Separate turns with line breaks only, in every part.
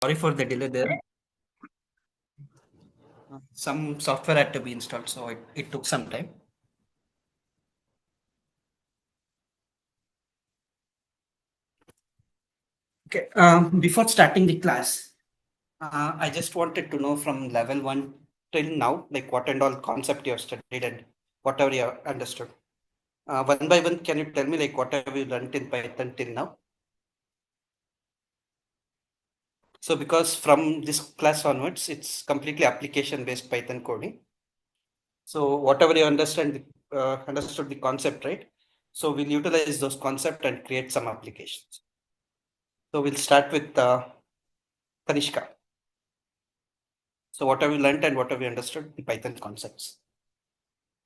Sorry for the delay there. Some software had to be installed, so it took some time. Okay. Before starting the class, I just wanted to know from level 1 till now, like what and all concept you have studied and whatever you have understood. One by one, can you tell me like what have you learned in Python till now? So because from this class onwards, it's completely application-based Python coding. So whatever you understood the concept, right? So we'll utilize those concepts and create some applications. So we'll start with Kanishka. So what have you learned and what have you understood the Python concepts?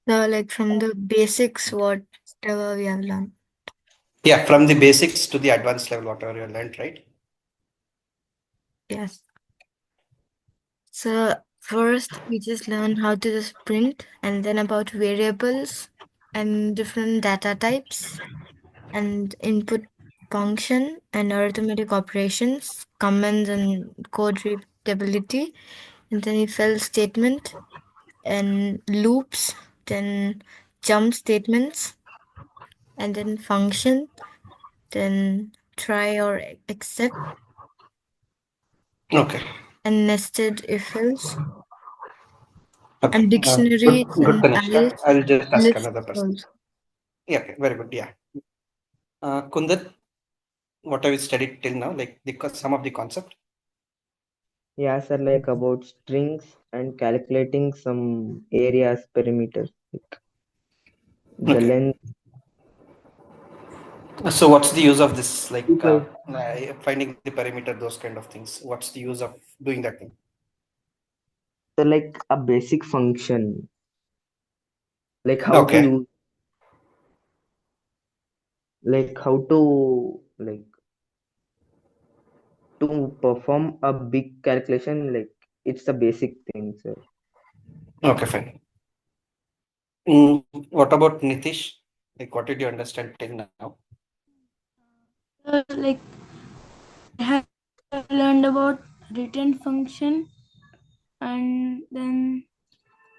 So, like from the basics, whatever we have learned.
Yeah, from the basics to the advanced level, whatever you learned, right?
Yes. So, first we just learn how to just print, and then about variables and different data types, and input function and arithmetic operations, commands and code readability, and then if else statement and loops, then jump statements, and then function, then try or except,
Okay.
and nested if else,
Okay.
and
Good,
dictionaries
good,
and
Kanishka.
arrays,
I'll just ask
lists
another person.
also.
Yeah, okay, very good. Yeah. Kundan, what have you studied till now? Like some of the concept?
Yeah, sir, like about strings and calculating some areas perimeters, like the
Okay.
length
So what's the use of this,
2
like
by
finding the perimeter, those kind of things? What's the use of doing that thing?
so like a basic function, like
Okay.
how to like to perform a big calculation, like it's a basic thing, sir.
Okay, fine. What about Nitish? Like, what did you understand till now?
Like I have learned about return function and then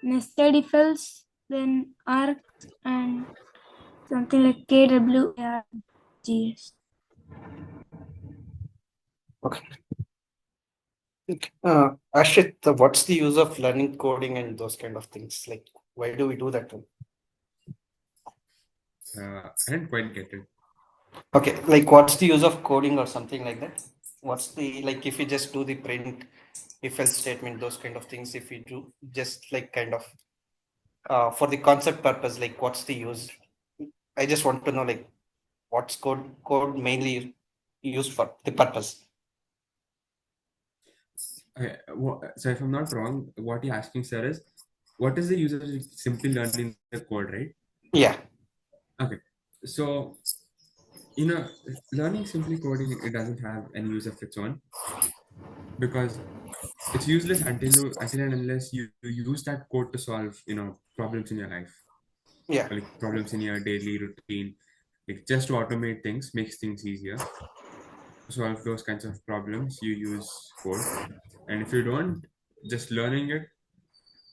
nested if else, then arcs and something like KWARGS.
Okay. Ashit, what's the use of learning coding and those kind of things? Like, why do we do that one?
I didn't quite get it.
Okay, like what's the use of coding or something like that? What's the, like, if you just do the print, if else statement, those kind of things, if we do just like kind of for the concept purpose, like what's the use? I just want to know like what's code mainly used for the purpose.
So if I'm not wrong, what you're asking, sir, is what is the use of simply learning the code, right?
Yeah.
Okay. So, learning simply coding, it doesn't have any use of its own because it's useless until and unless you use that code to solve, problems in your life,
Yeah.
or like problems in your daily routine, like just to automate things, makes things easier. To solve those kinds of problems, you use code. And if you don't, just learning it,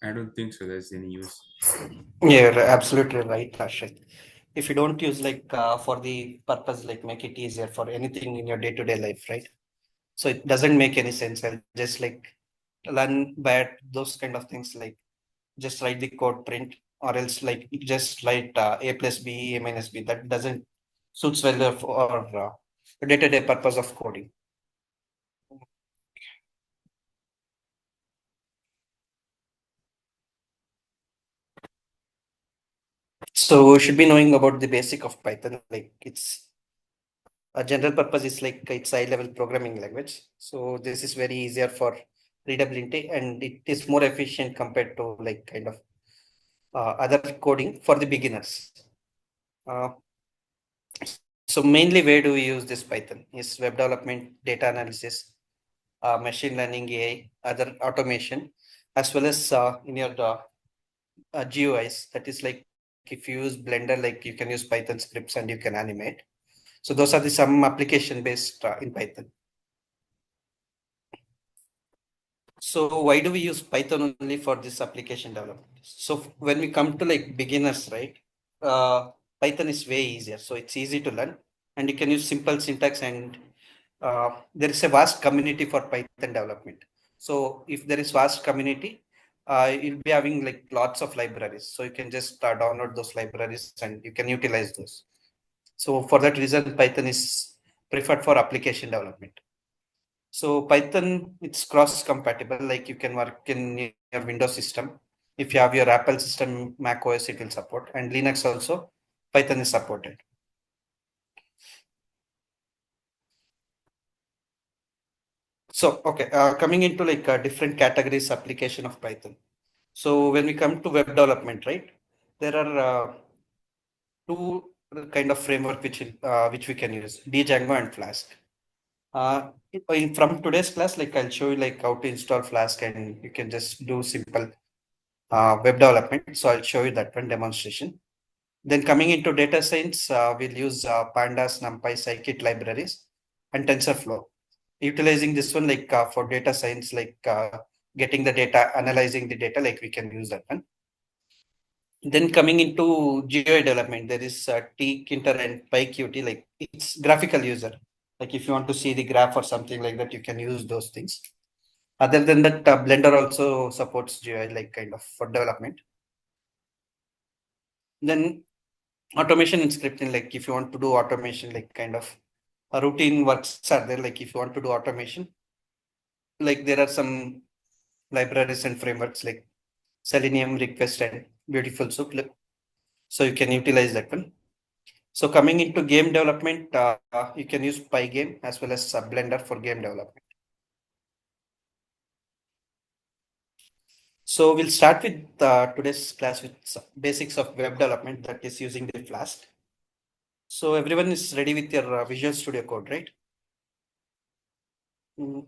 I don't think so there's any use.
Yeah, you're absolutely right, Ashit. If you don't use like for the purpose, like make it easier for anything in your day-to-day life, right? So it doesn't make any sense. I'll just like learn bad those kind of things, like just write the code print, or else like just write a plus b, a minus b. That doesn't suits well for day-to-day purpose of coding. So should be knowing about the basic of Python. Like it's a general purpose is like it's high level programming language. So this is very easier for readability and it is more efficient compared to like kind of other coding for the beginners. Uh, so mainly where do we use this Python is web development, data analysis, machine learning, AI, other automation, as well as in your GUIs. That is like if you use Blender, like you can use Python scripts and you can animate. So those are the some application based in Python. So why do we use Python only for this application development? So when we come to like beginners, right? Python is way easier. So it's easy to learn and you can use simple syntax and there is a vast community for Python development. So if there is vast community, you'll be having like lots of libraries. So you can just download those libraries and you can utilize those. So for that reason, Python is preferred for application development. So Python, it's cross compatible. Like you can work in your Windows system. If you have your Apple system, Mac OS, it will support, and Linux also, Python is supported. So, okay, coming into like different categories application of Python. So when we come to web development, right, there are two kind of framework which we can use, Django and Flask. From today's class, like I'll show you like how to install Flask and you can just do simple web development. So I'll show you that one demonstration. Then coming into data science, we'll use pandas, numpy, scikit libraries and TensorFlow. Utilizing this one like for data science, like getting the data, analyzing the data, like we can use that one. Then coming into GUI development, there is tkinter and PyQt, like it's graphical user. Like if you want to see the graph or something like that, you can use those things. Other than that, Blender also supports GUI, like kind of for development. Then automation and scripting, like if you want to do automation, like kind of routine works are there. Like if you want to do automation, like there are some libraries and frameworks like Selenium, Request, and Beautiful Soup. So you can utilize that one. So coming into game development, you can use Pygame as well as Blender for game development. So we'll start with today's class with basics of web development, that is using the Flask. So everyone is ready with your Visual Studio Code, right?
Yes,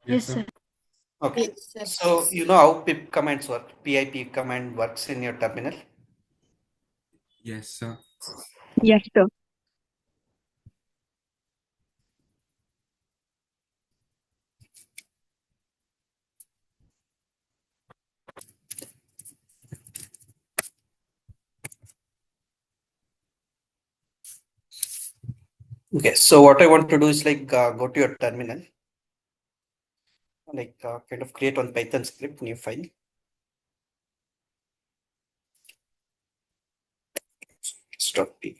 Yes, sir.
Okay. So you know how pip commands work, pip command works in your terminal.
Yes, sir.
Yes, sir.
Okay. So what I want to do is like go to your terminal, like kind of create one Python script, new file. Stop P.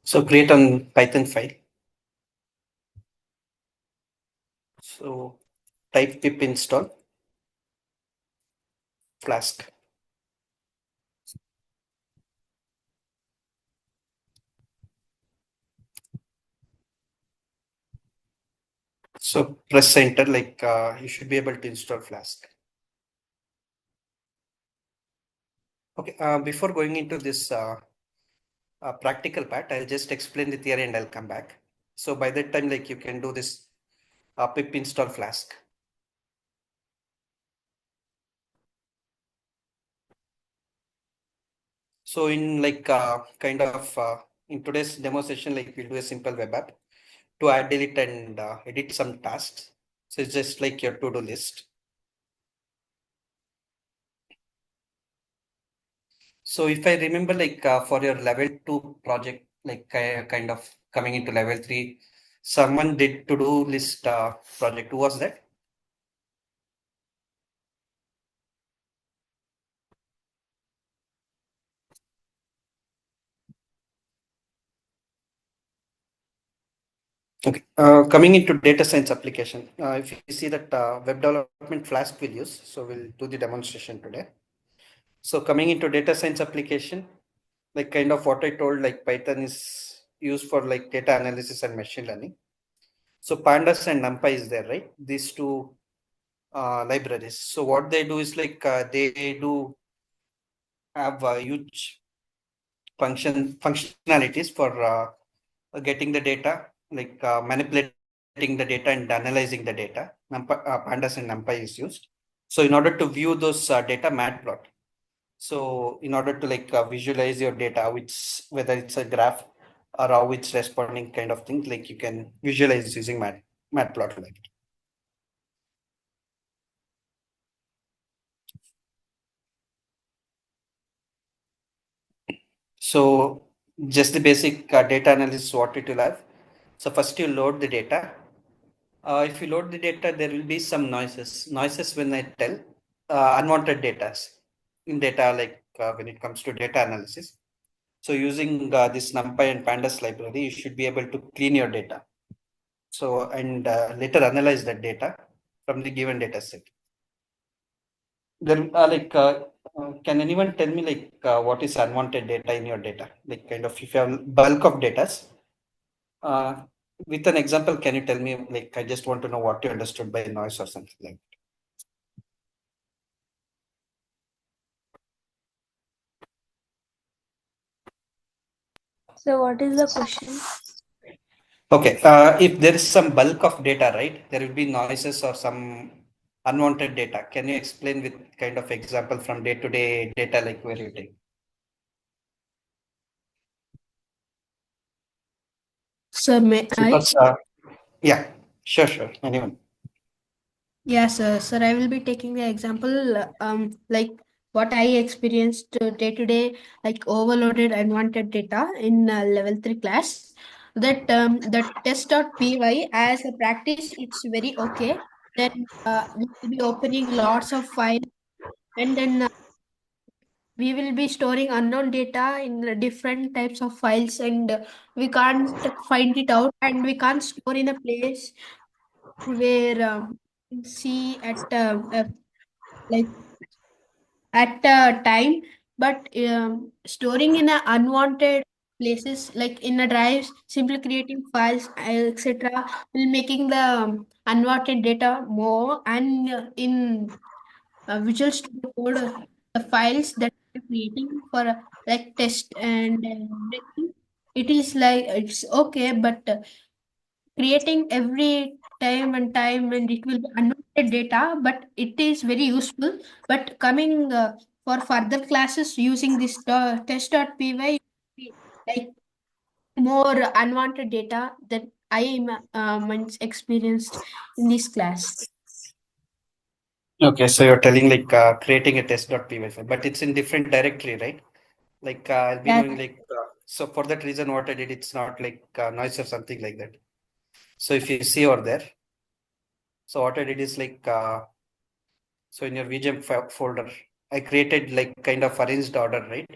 So create on Python file. So type pip install Flask. So press enter, like you should be able to install Flask. Okay, before going into this practical part, I'll just explain the theory and I'll come back. So by that time, like you can do this pip install Flask. So in like kind of in today's demo session, like we'll do a simple web app to add, delete, and edit some tasks. So it's just like your to-do list. So if I remember, like for your level 2 project, like kind of coming into level 3, someone did to-do list project. Who was that? Okay, coming into data science application, if you see that web development Flask will use, so we'll do the demonstration today. So coming into data science application, like kind of what I told, like Python is used for like data analysis and machine learning. So pandas and numpy is there, right? These two libraries. So what they do is like they do have huge functionalities for getting the data, like manipulating the data and analyzing the data. Pandas and numpy is used. So in order to view those data, matplot. So in order to like visualize your data, which whether it's a graph or how it's responding kind of thing, like you can visualize using matplotlib. So just the basic data analysis what it will have. So first you load the data. If you load the data, there will be some noises. Noises when I tell unwanted data in data, like when it comes to data analysis. So using this NumPy and Pandas library, you should be able to clean your data. So and later analyze that data from the given data set. Then can anyone tell me like what is unwanted data in your data? Like kind of if you have bulk of data, with an example, can you tell me like I just want to know what you understood by noise or something like that.
So what is the question?
Okay, if there is some bulk of data, right, there will be noises or some unwanted data. Can you explain with kind of example from day-to-day data like where you take?
Sir, may I?
Because, yeah, sure. Anyone?
Yes, sir, I will be taking the example like what I experienced day to day, like overloaded unwanted data in level 3 class. That the test.py as a practice, it's very okay. Then we will be opening lots of files, and then we will be storing unknown data in different types of files, and we can't find it out, and we can't store in a place where see at like at a time, but storing in a unwanted places like in a drives, simply creating files, etc., will making the unwanted data more. And in Visual Studio Code, the files that we're creating for like test and everything, it is like it's okay, but creating every time and it will be unwanted data, but it is very useful. But coming for further classes using this test.py, like more unwanted data that I am experienced in this class.
Okay, so you're telling like creating a test.py file, but it's in different directory, right? Like I'll be
That
knowing like so for that reason, what I did, it's not like noise or something like that. So if you see over there, so what I did is like so in your WeJump folder, I created like kind of arranged order, right?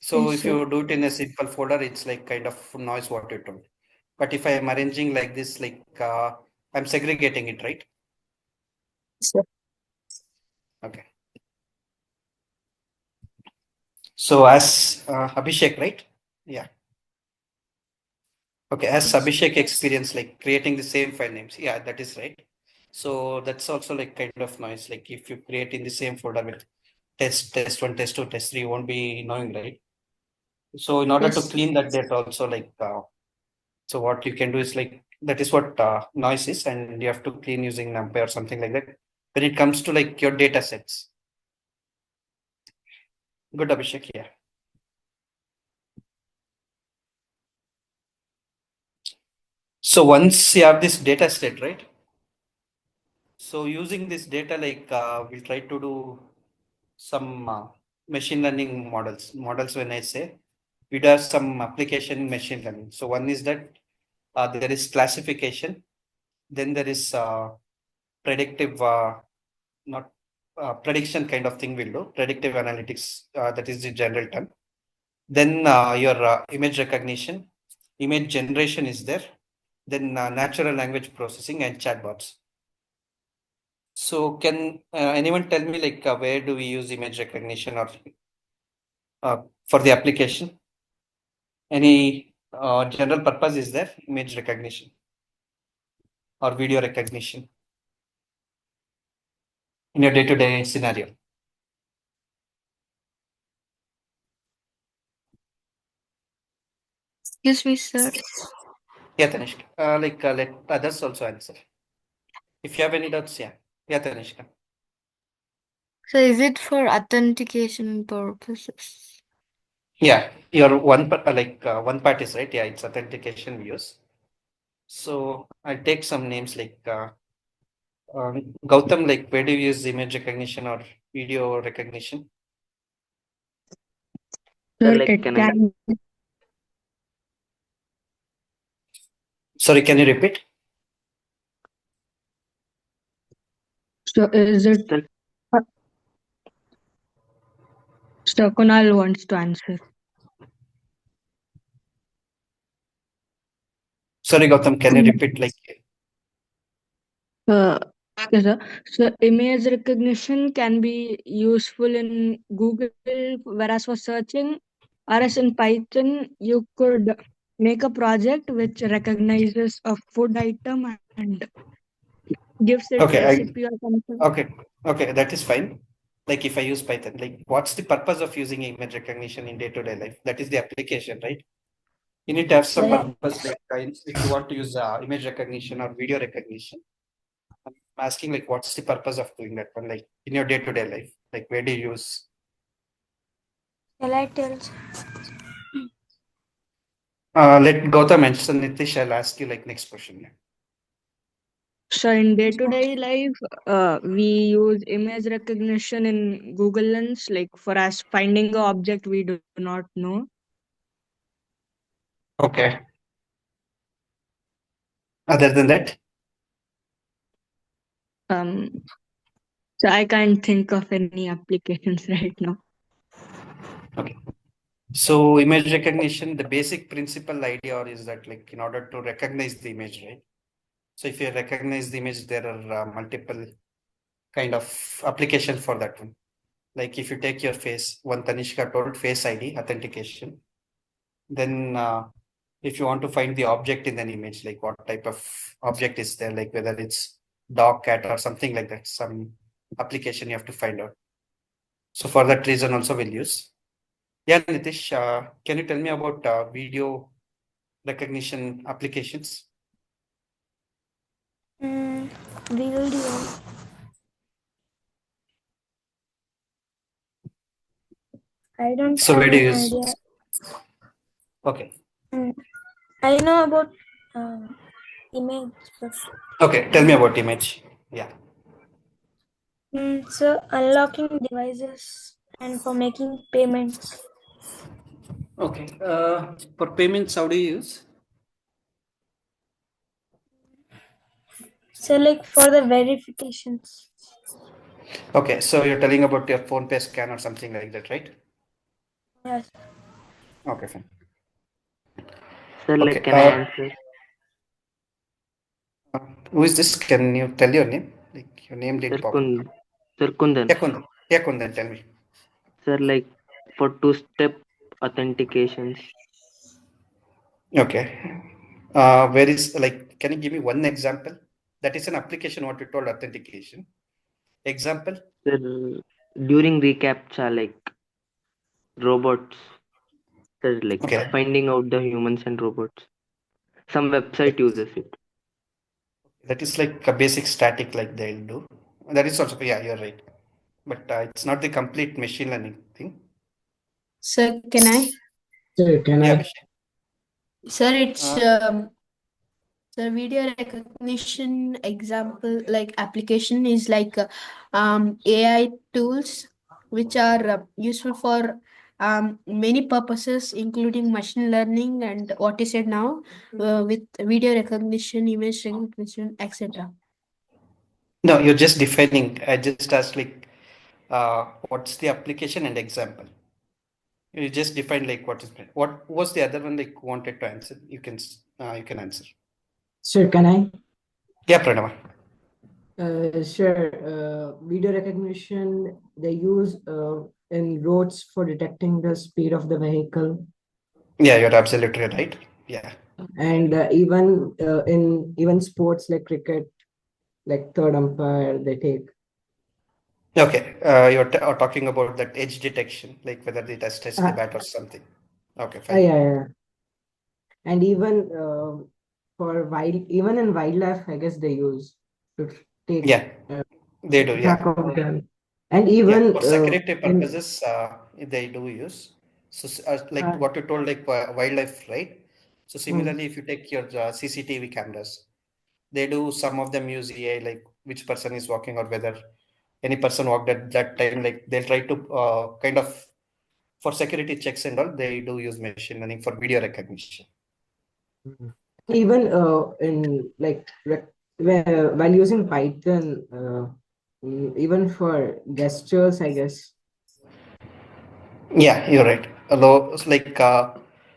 So
yes,
if
sir.
you do it in a simple folder, it's like kind of noise what you told. But if I am arranging like this, like I'm segregating it, right?
Sir.
Okay. So as Abhishek, right? Yeah. Okay. As
Yes.
Abhishek experience like creating the same file names. Yeah, that is right. So that's also like kind of noise. Like if you create in the same folder with test one, test two, test three, you won't be knowing, right? So in order to
Yes.
clean that data also like so what you can do is like that is what noise is, and you have to clean using NumPy or something like that. When it comes to like your data sets. Good, Abhishek. Yeah. So once you have this data set, right? So using this data, like we'll try to do some machine learning models. Models, when I say, we do have some application in machine learning. So one is that there is classification, then there is predictive, not prediction kind of thing we'll do, predictive analytics, that is the general term. Then your image recognition, image generation is there, then natural language processing and chatbots. So can anyone tell me like where do we use image recognition or for the application? Any general purpose is there, image recognition or video recognition in your day-to-day scenario?
Excuse me, sir.
Yeah, Tanishka. Let others also answer. If you have any doubts, yeah. Yeah, Tanishka.
So is it for authentication purposes?
Yeah, your one part is right. Yeah, it's authentication we use. So I'll take some names like Gautam, like where do you use image recognition or video recognition?
Sir,
Sir,
like,
it
can I?
can.
Sorry, can you repeat?
So is it?
Sir,
Sir Kunal wants to answer.
Sorry, Gautam, can you repeat? Like,
Uh, okay, sir. So image recognition can be useful in Google, whereas for searching, whereas in Python, you could make a project which recognizes a food item and gives it
okay,
recipe or something.
okay, that is fine. Like if I use Python, like what's the purpose of using image recognition in day-to-day life? That is the application, right? You need to have some
Yeah.
purpose, like if you want to use image recognition or video recognition. I'm asking like what's the purpose of doing that one, like in your day-to-day life, like where do you use?
Shall I tell?
Let Gautam mention. Nitish, I'll ask you like next question. Yeah.
So in day-to-day life, we use image recognition in Google Lens, like for us finding an object we do not know.
Okay. Other than that,
Um, so I can't think of any applications right now.
okay. So image recognition, the basic principle idea is that like in order to recognize the image, right? So if you recognize the image, there are multiple kind of application for that one. Like if you take your face, one Tanishka told face ID authentication. Then if you want to find the object in an image, like what type of object is there, like whether it's dog, cat, or something like that, some application you have to find out. So for that reason also we'll use. Yeah, Nitish, can you tell me about video recognition applications?
Video. I don't
So
have
where do
any
you use?
idea.
Okay.
Mm, I know about image.
Okay, tell me about image. Yeah.
So unlocking devices and for making payments.
Okay. For payments, how do you use?
So like for the verifications.
Okay, so you're telling about your phone pay scan or something like that, right?
Yes.
Okay, fine.
sir, like,
Okay.
can I answer?
Who is this? Can you tell your name? Like your name
Sir,
did pop up.
Sir Kundan.
Yeah, Kundan. Yeah, Kundan, tell me.
Sir, like, for two-step authentications.
Okay. Where is like? Can you give me one example? That is an application. What you told authentication. Example.
Sir, during reCAPTCHA, like robots, sir, like
Okay.
finding out the humans and robots. Some website uses it.
That is like a basic static, like they'll do. That is also, yeah, you're right. But it's not the complete machine learning thing.
Sir, can I?
Sir, can
Yeah,
I?
Abhishek.
Sir, it's
Uh,
the video recognition example like application is like AI tools which are useful for many purposes, including machine learning and what you said now with video recognition, image recognition, etc.
no, you're just defining. I just asked like, what's the application and example? You just define like what is what was the other one like wanted to answer. You can answer.
Sir, can I?
Yeah, Pranava.
Sure. Video recognition they use in roads for detecting the speed of the vehicle,
Yeah, you're absolutely right. Yeah.
and even in even sports like cricket, like third umpire, they take.
Okay. You're talking about that edge detection, like whether it has touched the
Uh,
bat or something. Okay,
yeah,
fine.
yeah. And even for even in wildlife, I guess they use to take
Yeah, they do.
track
Yeah.
of them. And
Yeah,
even
for security
in
purposes, they do use. So, like
uh,
what you told, like wildlife, right? So,
mm,
similarly, if you take your CCTV cameras, they do some of them use AI, like which person is walking or whether any person walked at that time. Like they'll try to kind of for security checks and all, they do use machine learning for video recognition.
mm. Even in like while using Python, even for gestures, I guess.
Yeah, you're right. Although it's like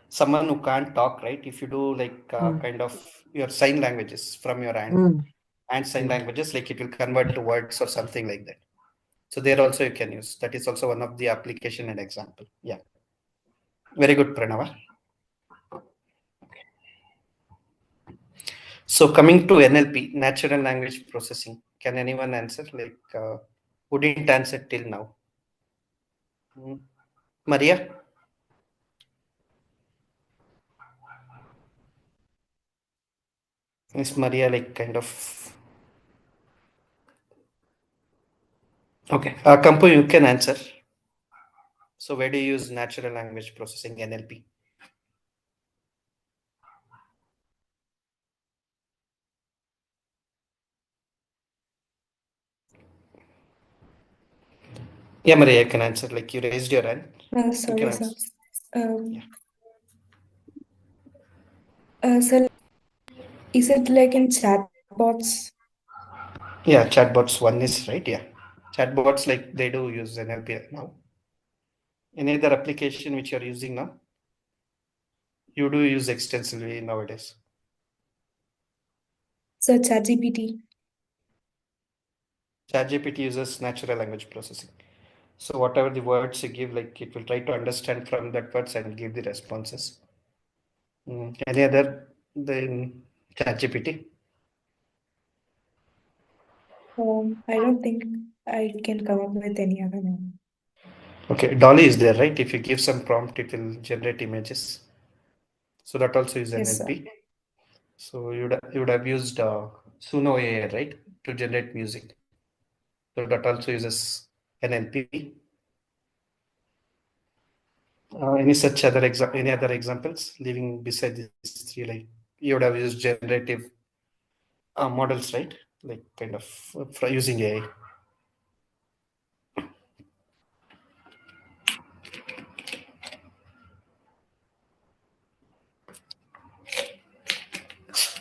someone who can't talk, right? If you do like
Mm,
kind of your sign languages from your hand
mm,
and sign
mm.
languages, like it will convert to words or something like that. So there also you can use. That is also one of the application and example. Yeah, very good, Pranava. So coming to NLP, natural language processing. Can anyone answer? Like who didn't answer till now? Hmm. Maria? Is Maria like kind of okay? Kampu, you can answer. So where do you use natural language processing NLP? Yeah, Maria, you can answer. Like you raised your hand. You can
Sorry, sir.
answer.
Um,
Yeah.
sir, is it like in chatbots?
Yeah, chatbots one is right. Yeah. Chatbots like they do use NLP now. Any other application which you're using now? You do use extensively nowadays.
So ChatGPT.
ChatGPT uses natural language processing. So whatever the words you give, like it will try to understand from that words and give the responses. Any other than ChatGPT?
I don't think I can come up with any other name.
Okay, Dolly is there, right? If you give some prompt, it will generate images. So that also is
Yes, sir.
NLP. So you would have used Suno AI, right, to generate music. So that also uses NLP. Any other examples? Leaving beside these three, like you would have used generative models, right? Like kind of for using AI.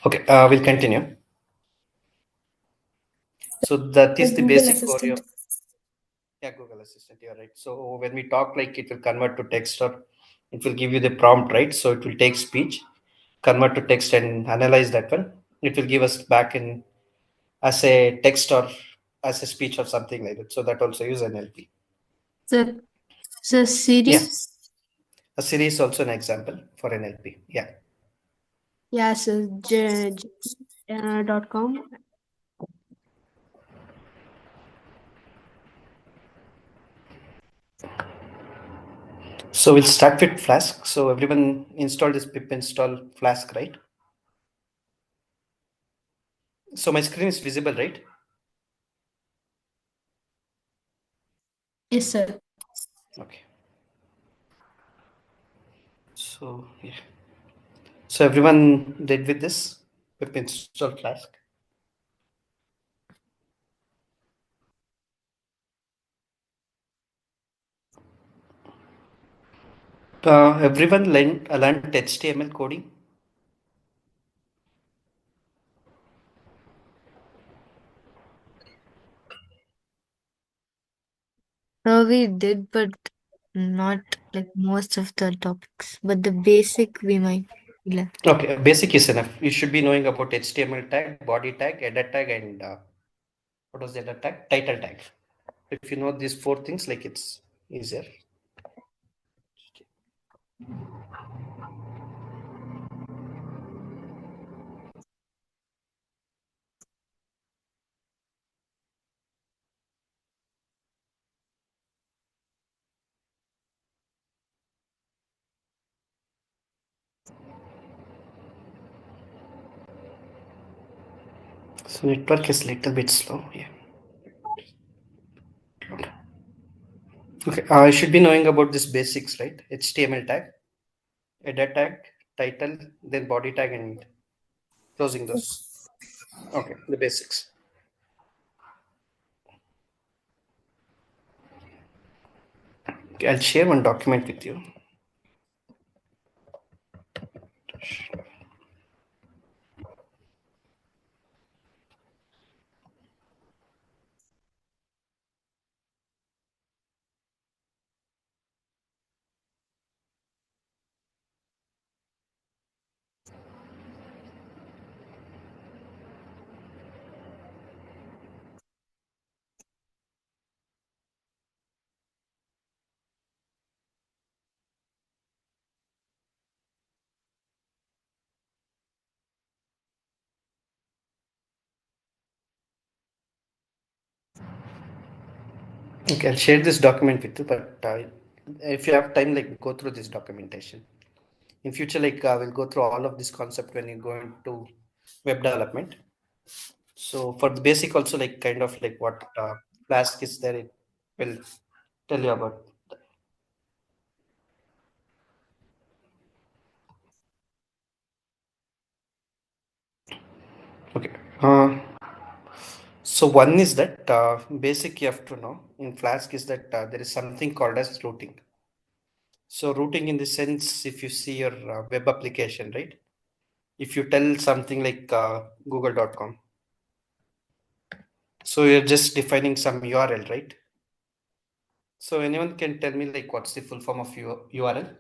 Okay, we'll continue. So that is the
Google
basic core.
Assistant.
Yeah, Google Assistant, you're right. So when we talk, like it will convert to text or it will give you the prompt, right? So it will take speech, convert to text and analyze that one. It will give us back in as a text or as a speech or something like that. So that also use NLP.
So, so
Yeah,
Siri,
a series is also an example for NLP. Yeah.
yeah, so .com.
So we'll start with Flask. So everyone install this pip install Flask, right? So my screen is visible, right?
Yes, sir.
Okay. So yeah. So everyone did with this pip install Flask. Everyone learned HTML coding.
We did, but not like most of the topics. But the basic we might learn.
Okay, basic is enough. You should be knowing about HTML tag, body tag, edit tag, and what was the other tag? Title tag. If you know these four things, like it's easier. So network is little bit slow. Yeah. Okay, I should be knowing about this basics, right? HTML tag, header tag, title, then body tag, and closing those. Okay, the basics. Okay, I'll share one document with you. Okay, I'll share this document with you, but if you have time, like go through this documentation. In future, like we'll go through all of this concept when you go into web development. So for the basic also, like kind of like what Flask is there, it will tell you about. Okay. So one is that basic you have to know in Flask is that there is something called as routing. So routing in the sense, if you see your web application, right? If you tell something like google.com, so you're just defining some URL, right? So anyone can tell me like what's the full form of URL?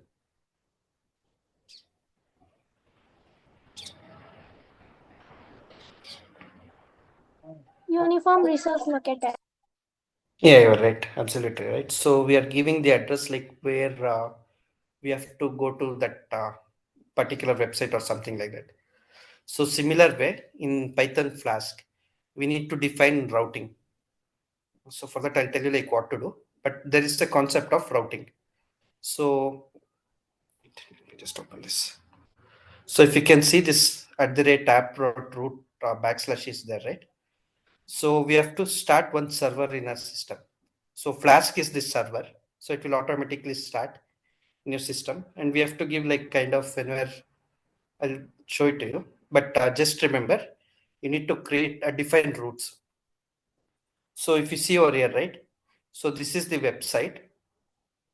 Uniform Resource Locator.
Yeah, you're right. Absolutely right. So we are giving the address like where we have to go to that particular website or something like that. So similar way in Python Flask, we need to define routing. So for that, I'll tell you like what to do. But there is a concept of routing. So let me just open this. So if you can see this at the rate app root backslash is there, right? So we have to start one server in our system. So Flask is this server. So it will automatically start in your system. And we have to give like kind of whenever I'll show it to you. But just remember, you need to create a defined routes. So if you see over here, right? So this is the website.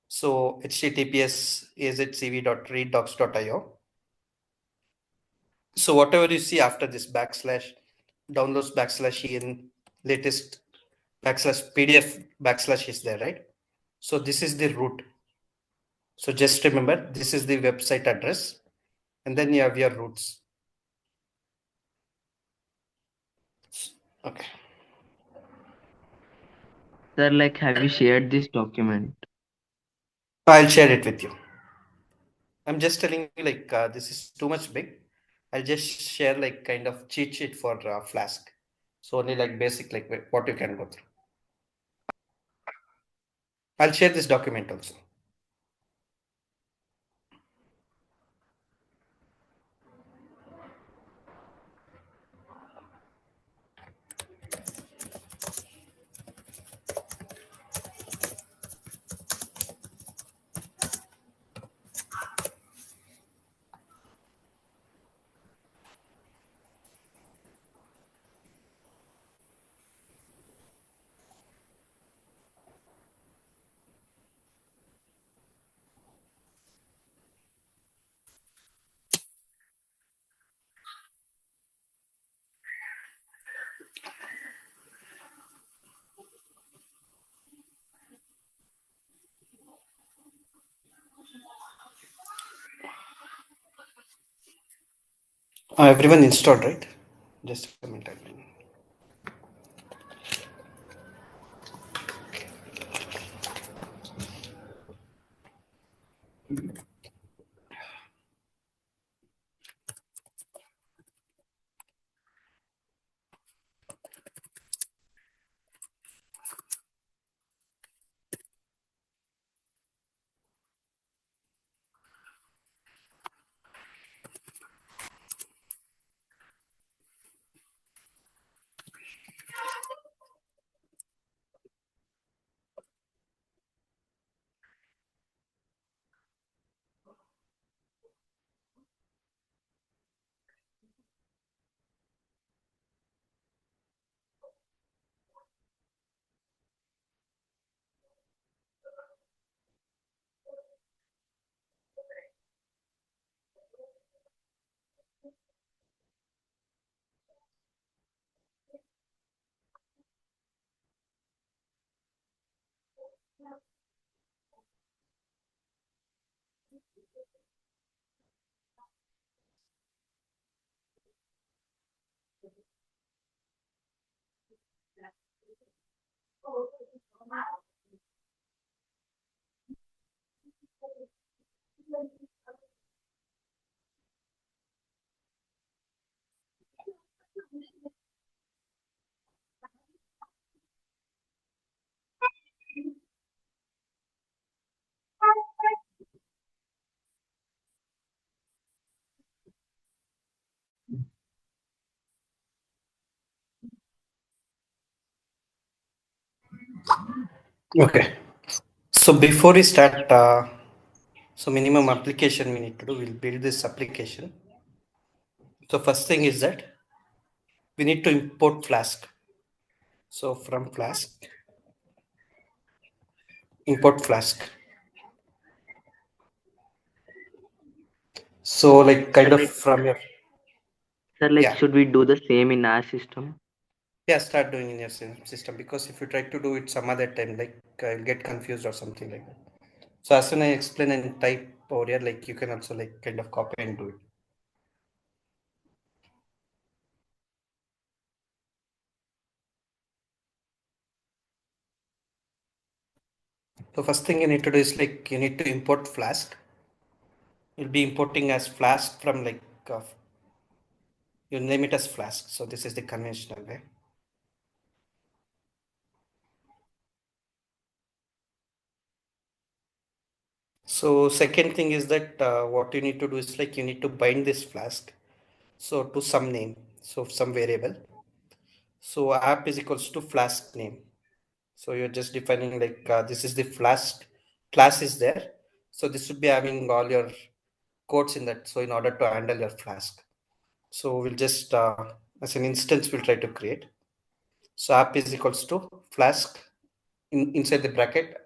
So https azcv.readdocs.io. So whatever you see after this backslash downloads backslash in latest backslash PDF backslash is there, right? So this is the root. So just remember, this is the website address, and then you have your roots. Okay.
Sir, like, have you shared this document?
I'll share it with you. I'm just telling you like this is too much big. I'll just share like kind of cheat sheet for Flask. So only like basic like what you can go through. I'll share this document also. Everyone installed, right? Just a minute. Okay. So before we start, so minimum application we need to do, we'll build this application. So first thing is that we need to import Flask. So from Flask, import Flask. So like kind
Sir,
of
like,
from your, yeah,
should we do the same in our system?
yeah, start doing in your system, because if you try to do it some other time, like I'll get confused or something like that. So as soon as I explain and type over here, like you can also like kind of copy and do it. So first thing you need to do is like you need to import Flask. You'll be importing as Flask from like you name it as Flask. So this is the conventional way. So second thing is that what you need to do is like you need to bind this Flask so to some name, so some variable. So app is equals to Flask name. So you're just defining like this is the Flask class is there. So this should be having all your codes in that. So in order to handle your Flask, so we'll just as an instance we'll try to create. So app is equals to Flask inside the bracket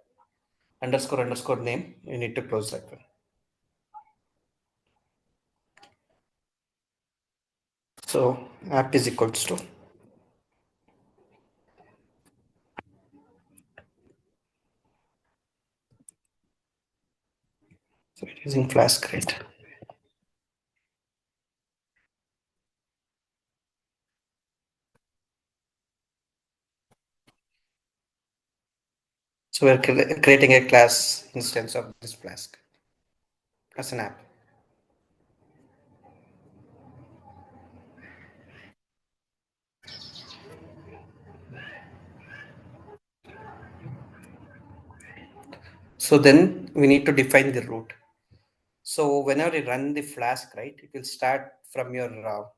underscore underscore name. You need to close that one. So app is equals to, so it is in Flask, right? So we're creating a class instance of this Flask as an app. So then we need to define the root. So whenever you run the Flask, right, it will start from your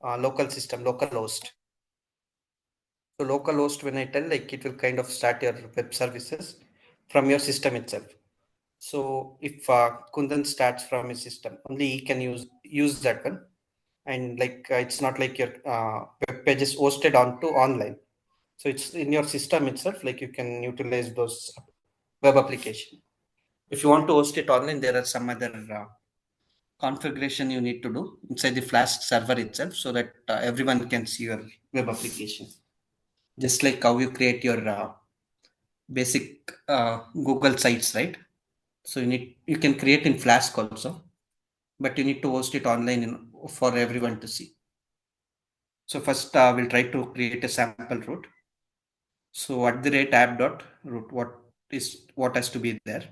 local system, local host. So local host, when I tell, like it will kind of start your web services from your system itself. So if Kundan starts from his system, only he can use that one. And like it's not like your web page is hosted onto online. So it's in your system itself, like you can utilize those web application. If you want to host it online, there are some other configuration you need to do inside the Flask server itself, so that everyone can see your web application. Just like how you create your basic Google sites, right? So you can create in Flask also, but you need to host it online for everyone to see. So first we'll try to create a sample root. So at the rate app dot root, what has to be there?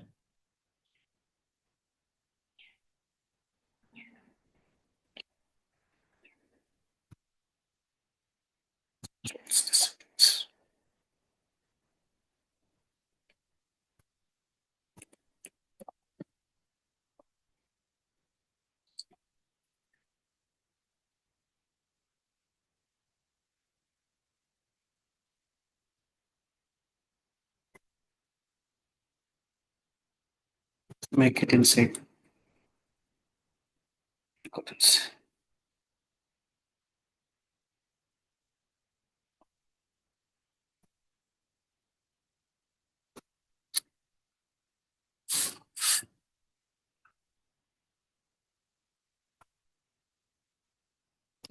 Make it inside.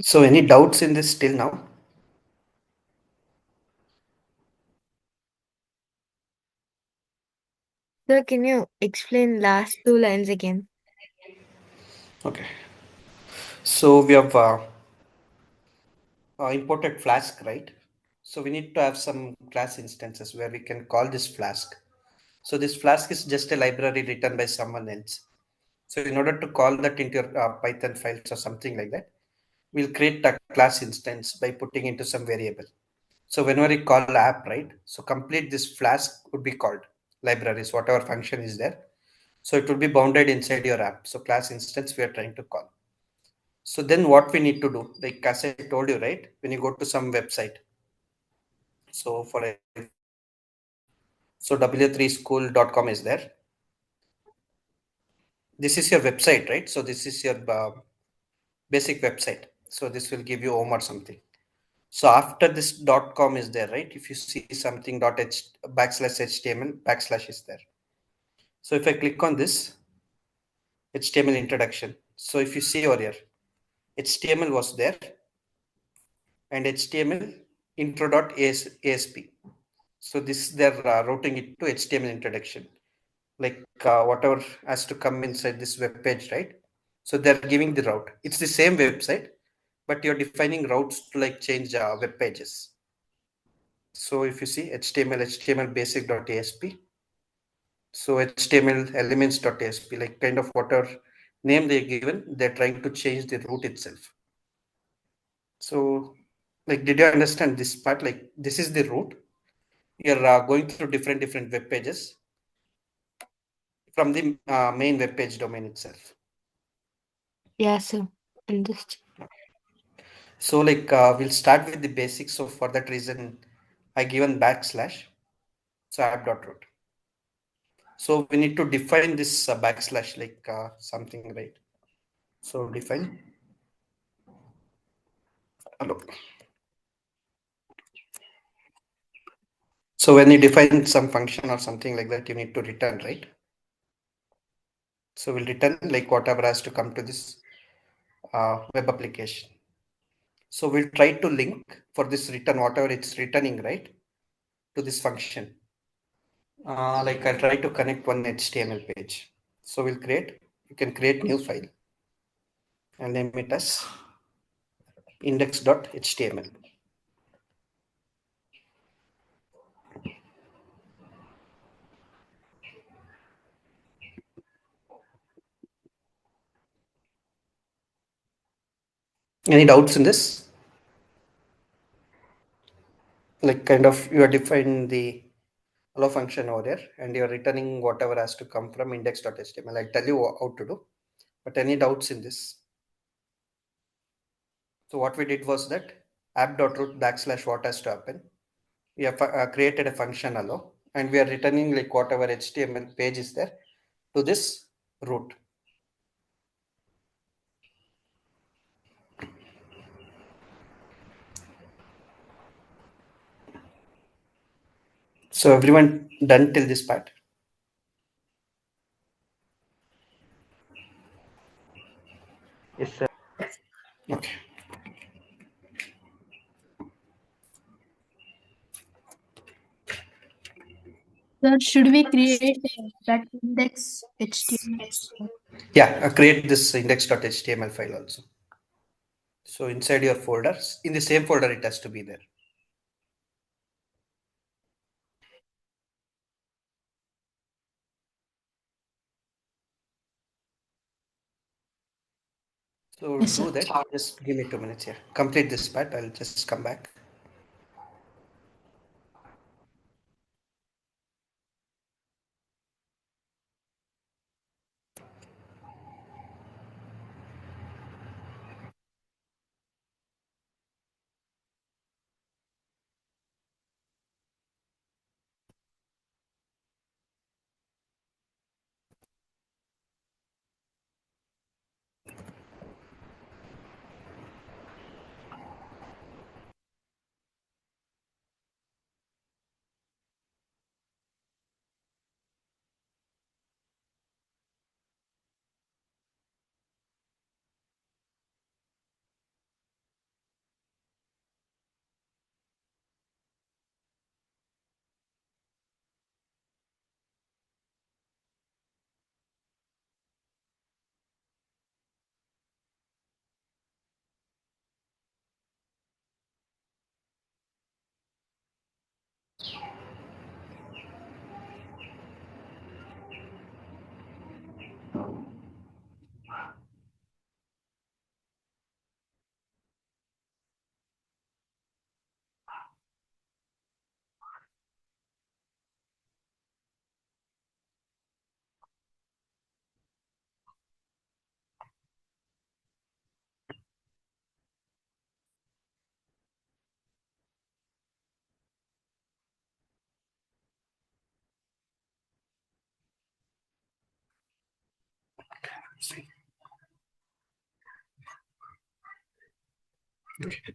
So any doubts in this till now?
Sir, can you explain last two lines again?
Okay. So we have imported Flask, right? So we need to have some class instances where we can call this Flask. So this Flask is just a library written by someone else. So in order to call that into your Python files or something like that, we'll create a class instance by putting into some variable. So whenever you call app, right? So complete this Flask would be called libraries, whatever function is there. So it will be bounded inside your app. So class instance we are trying to call. So then what we need to do, like as I told you, right? When you go to some website, so for so w3school.com is there. This is your website, right? So this is your basic website. So this will give you home or something. So after this .com is there, right? If you see something .h backslash html backslash is there. So if I click on this HTML introduction, so if you see over here, HTML was there and HTML intro.asp. So this they're routing it to HTML introduction, like whatever has to come inside this web page, right? So they're giving the route. It's the same website, but you're defining routes to like change web pages. So if you see HTML basic.asp, so HTML elements.asp, like kind of whatever name they're given, they're trying to change the route itself. So like, did you understand this part? Like this is the route. You're going through different web pages from the main web page domain itself.
Yeah, sir. Understood.
So like we'll start with the basics. So for that reason, I given backslash. So app.root. So we need to define this backslash like something, right? So define. Hello. So when you define some function or something like that, you need to return, right? So we'll return like whatever has to come to this web application. So we'll try to link for this return, whatever it's returning, right, to this function. Like I'll try to connect one HTML page. So you can create new file and name it as index.html. Any doubts in this? Like kind of you are defining the hello function over there and you're returning whatever has to come from index.html. I'll tell you how to do, but any doubts in this? So what we did was that app.root backslash what has to happen. We have created a function allow and we are returning like whatever HTML page is there to this root. So everyone done till this part?
Yes, sir.
Okay.
Sir, should we create that index HTML?
Yeah, create this index.html file also. So inside your folders, in the same folder, it has to be there. So
Yes, sir.
do that. Just give me 2 minutes here. Complete this part. I'll just come back.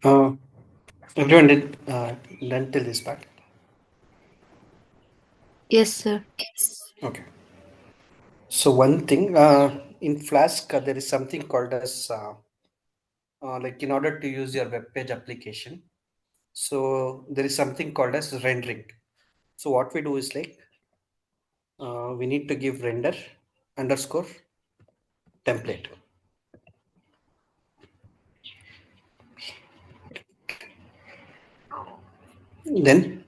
Uh, Everyone did learn till this part.
Yes, sir.
Okay. So one thing in Flask, there is something called as like in order to use your web page application. So there is something called as rendering. So what we do is like we need to give render underscore template. Then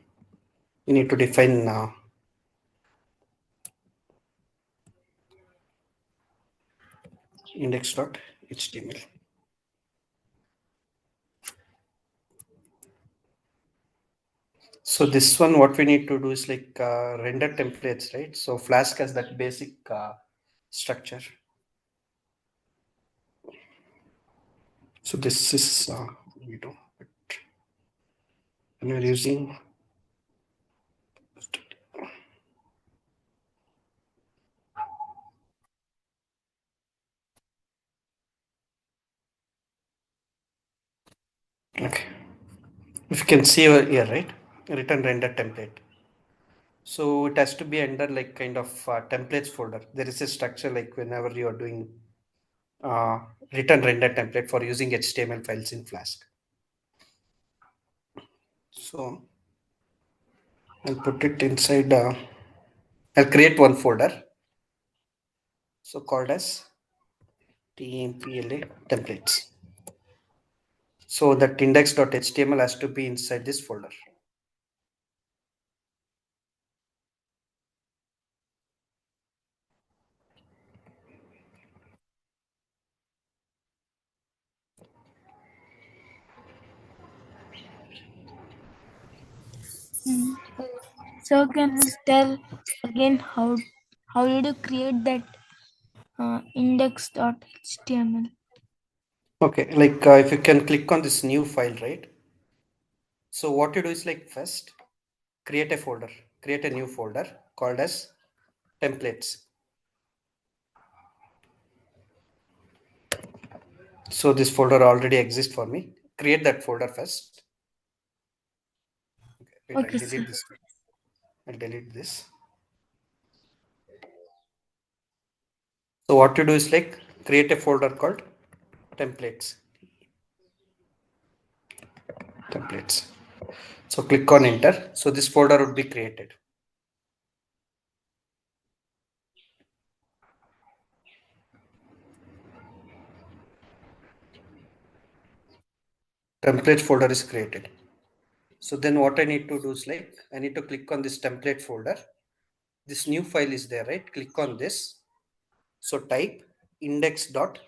you need to define index.html. So this one, what we need to do is like render templates, right? So Flask has that basic structure. So this is we do when we're using okay. If you can see over here, right? Return render template. So it has to be under like kind of templates folder. There is a structure like whenever you are doing uh, return render template for using HTML files in Flask. So I'll put it inside. I'll create one folder. So called as tmpla templates. So that index.html has to be inside this folder.
So can you tell again how did you create that index.html?
Okay, like if you can click on this new file, right? So what you do is like first create a folder, create a new folder called as templates. So this folder already exists for me. Create that folder first. Okay, wait,
Okay,
I'll
sir.
delete this. I'll delete this. So what you do is like create a folder called templates. Templates. So click on enter. So this folder would be created. Template folder is created. So then what I need to do is like I need to click on this template folder. This new file is there, right? Click on this. So type index dot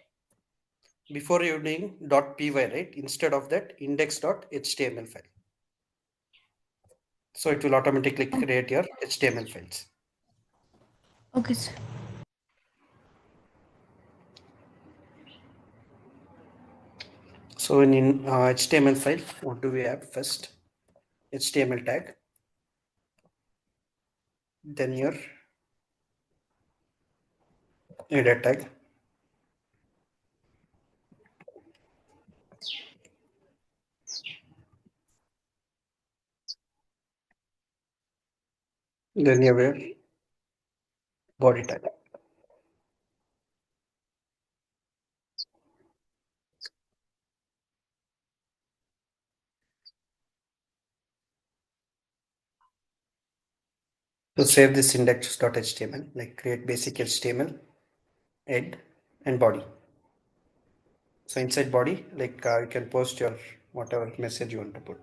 before you're doing .py, right? Instead of that index.html file. So it will automatically create your HTML files.
Okay, sir.
So in HTML file, what do we have first? HTML tag, then your header tag, then your body tag. So save this index.html, like create basic HTML, head and body. So inside body, like you can post your whatever message you want to put.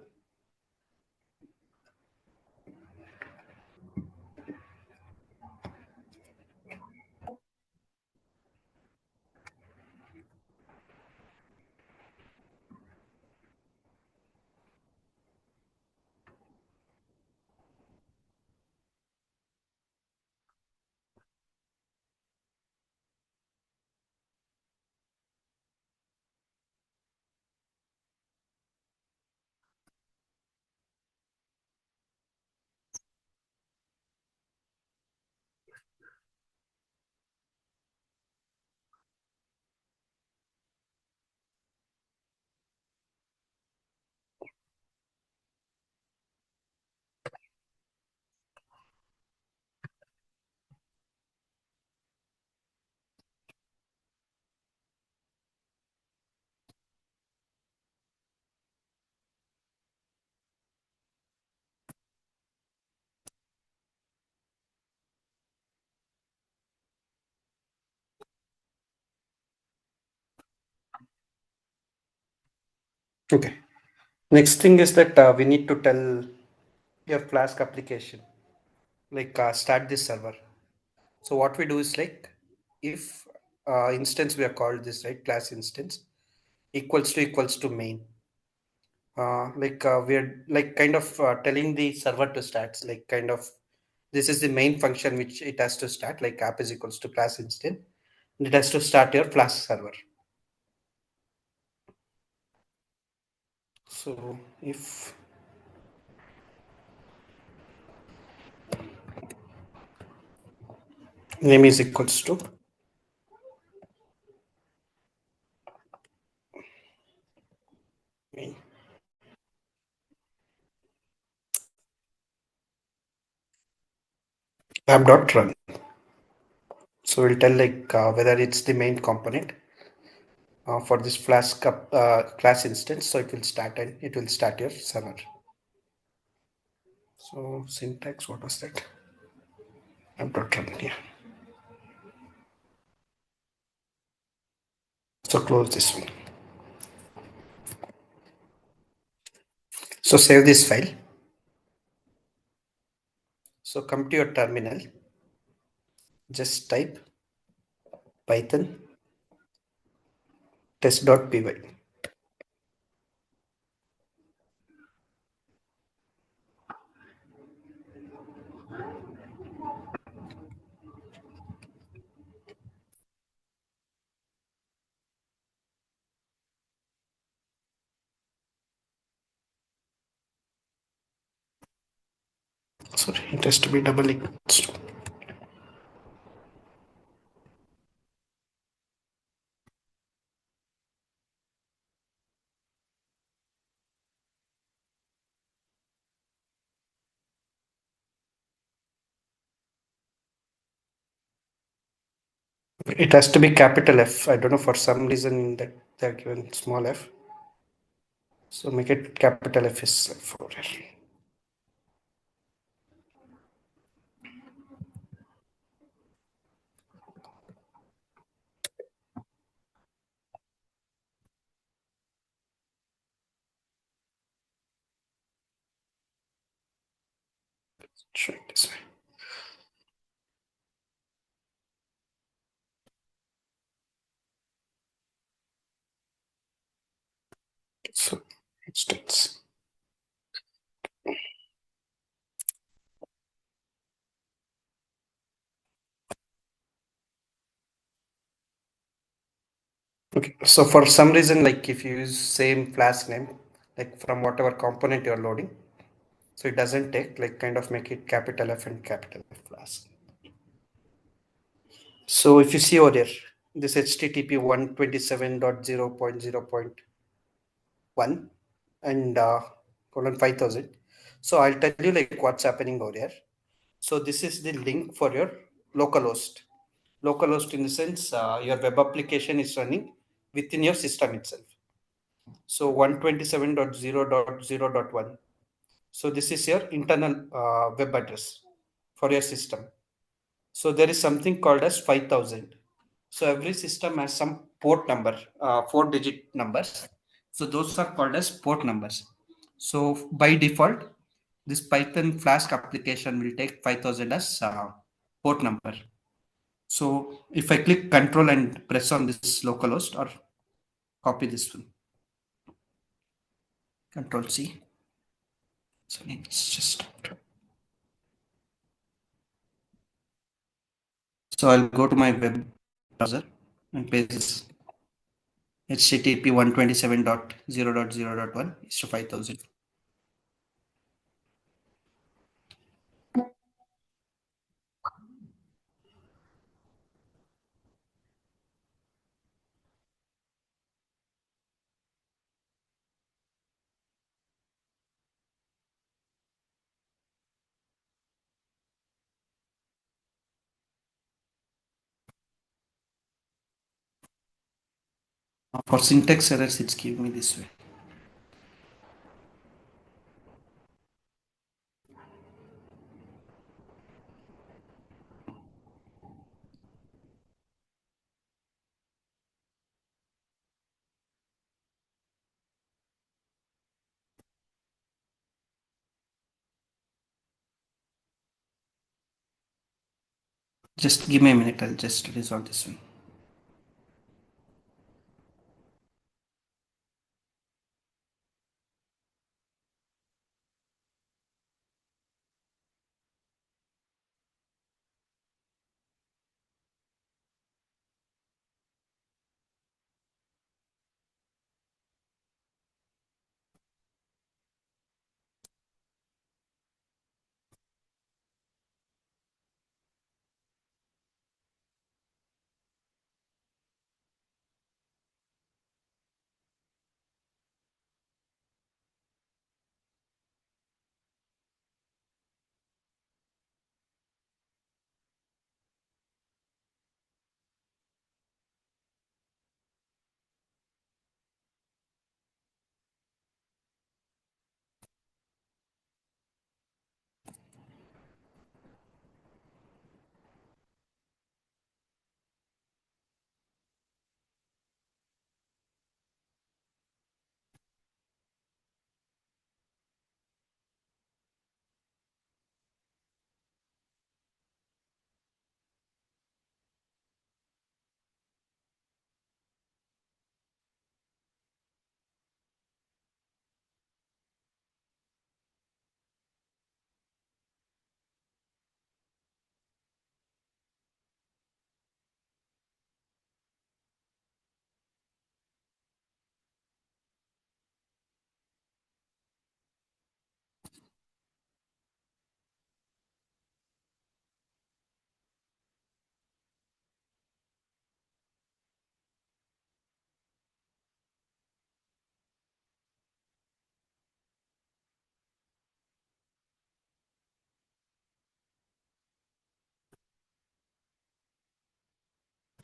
Okay. Next thing is that we need to tell your Flask application, like start this server. So what we do is like, if instance we have called this, right, class instance equals to main. We're like kind of telling the server to start, like kind of this is the main function which it has to start, like app is equals to class instance, and it has to start your Flask server. So if name is equals to main, app dot run. So we'll tell like whether it's the main component for this Flask class instance. So it will start and it will start your server. So syntax, what was that? App dot run. Yeah. So close this one. So save this file. So come to your terminal. Just type Python test.py. Sorry, it has to be double equals to. It has to be capital F. I don't know, for some reason that they're given small f. So make it capital F is for here. Show it this way. So instance. Okay. So for some reason, like if you use same Flask name, like from whatever component you're loading, so it doesn't take, like kind of make it capital F and capital F Flask. So if you see over there, this HTTP 127.0.0.1 and colon 5000. So I'll tell you like what's happening over here. So this is the link for your localhost. Localhost in the sense your web application is running within your system itself. So 127.0.0.1. So this is your internal web address for your system. So there is something called as 5000. So every system has some port number, 4-digit numbers. So those are called as port numbers. So by default, this Python Flask application will take 5000 as port number. So if I click Control and press on this localhost or copy this one, Control C. So it's just. So I'll go to my web browser and paste this HTTP 127.0.0.1 is to 5000. For syntax errors, it's giving me this way. Just give me a minute. I'll just resolve this one.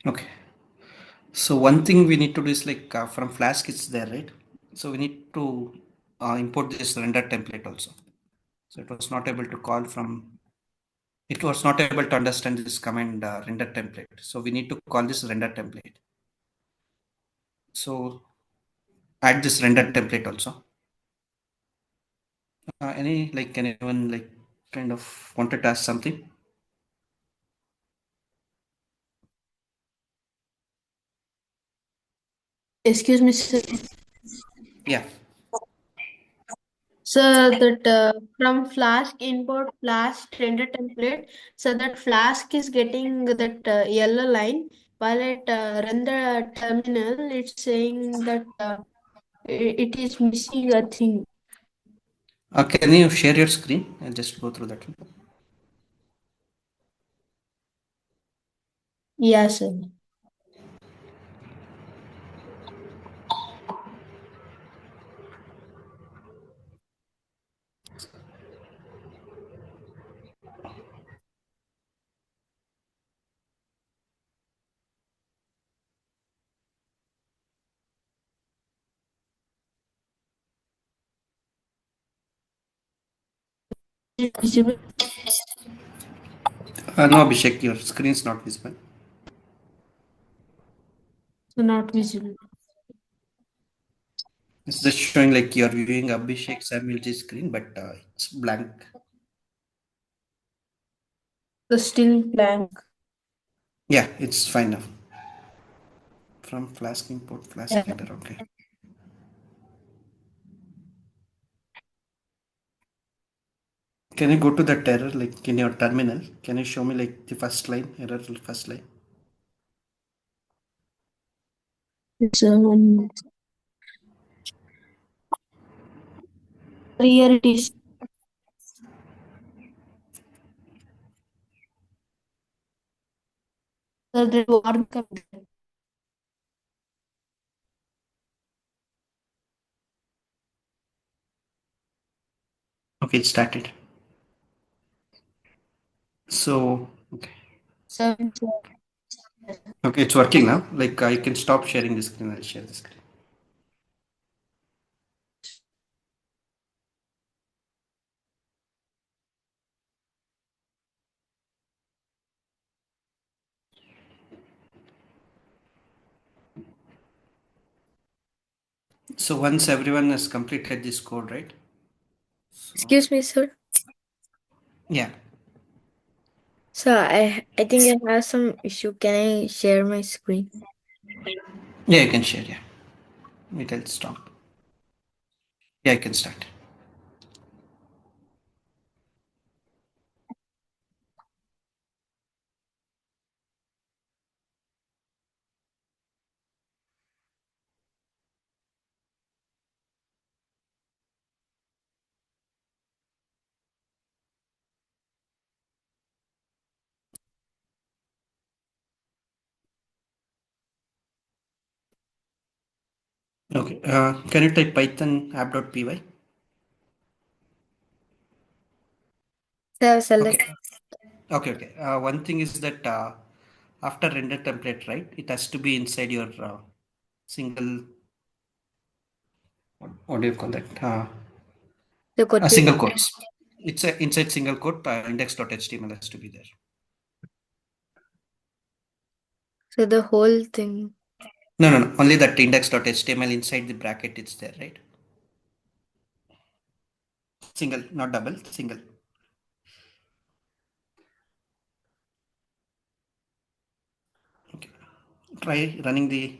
Okay. So one thing we need to do is like from Flask it's there, right? So we need to import this render template also. So it was not able to call from, it was not able to understand this command render template. So we need to call this render template. So add this render template also. Any like anyone like kind of wanted to ask something?
Excuse me, sir.
Yeah.
So that from Flask import Flask render template, so that Flask is getting that yellow line, while it run the terminal, it's saying that it is missing a thing.
Can you share your screen? I'll just go through that one.
Yeah, sir. Is it visible?
No, Abhishek, your screen is not visible.
So not visible.
It's just showing like you're viewing Abhishek Samuel's screen, but it's blank.
The still blank.
Yeah, it's fine now. From Flask import Flask
Yeah.
render. Okay. Can you go to that error like in your terminal? Can you show me like the first line, error first line?
It's here it is. So the warm command.
Okay, it started. So, okay.
So
Okay, it's working now. Like I can stop sharing the screen. I'll share the screen. So once everyone has completed this code, right? So,
Excuse me, sir.
yeah.
So I think I have some issue. Can I share my screen?
Yeah, you can share. Yeah, it will stop. Yeah, I can start. Okay. Can you type Python app.py?
So I've select.
Okay. Okay. One thing is that after render template, right? It has to be inside your single. What do you call that?
The
A
quotation.
single quotes. It's a inside single quote. Index.html has to be there.
So the whole thing.
No. Only that index.html inside the bracket. It's there, right? Single, not double. Single. Okay. Try running the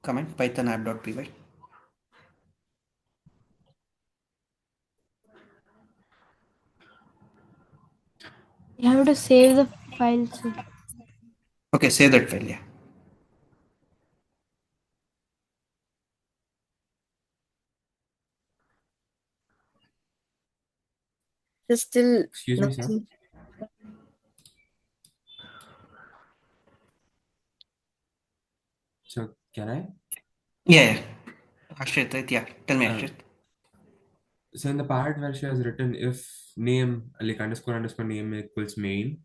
command python app.py.
You have to save the file, sir.
Okay, save that file. Yeah.
There's still
Excuse me, sir.
nothing.
So can I?
Yeah. Ashrit, right? Yeah. Tell me,
Uh,
Ashrit.
so in the part where she has written if name like underscore name equals main,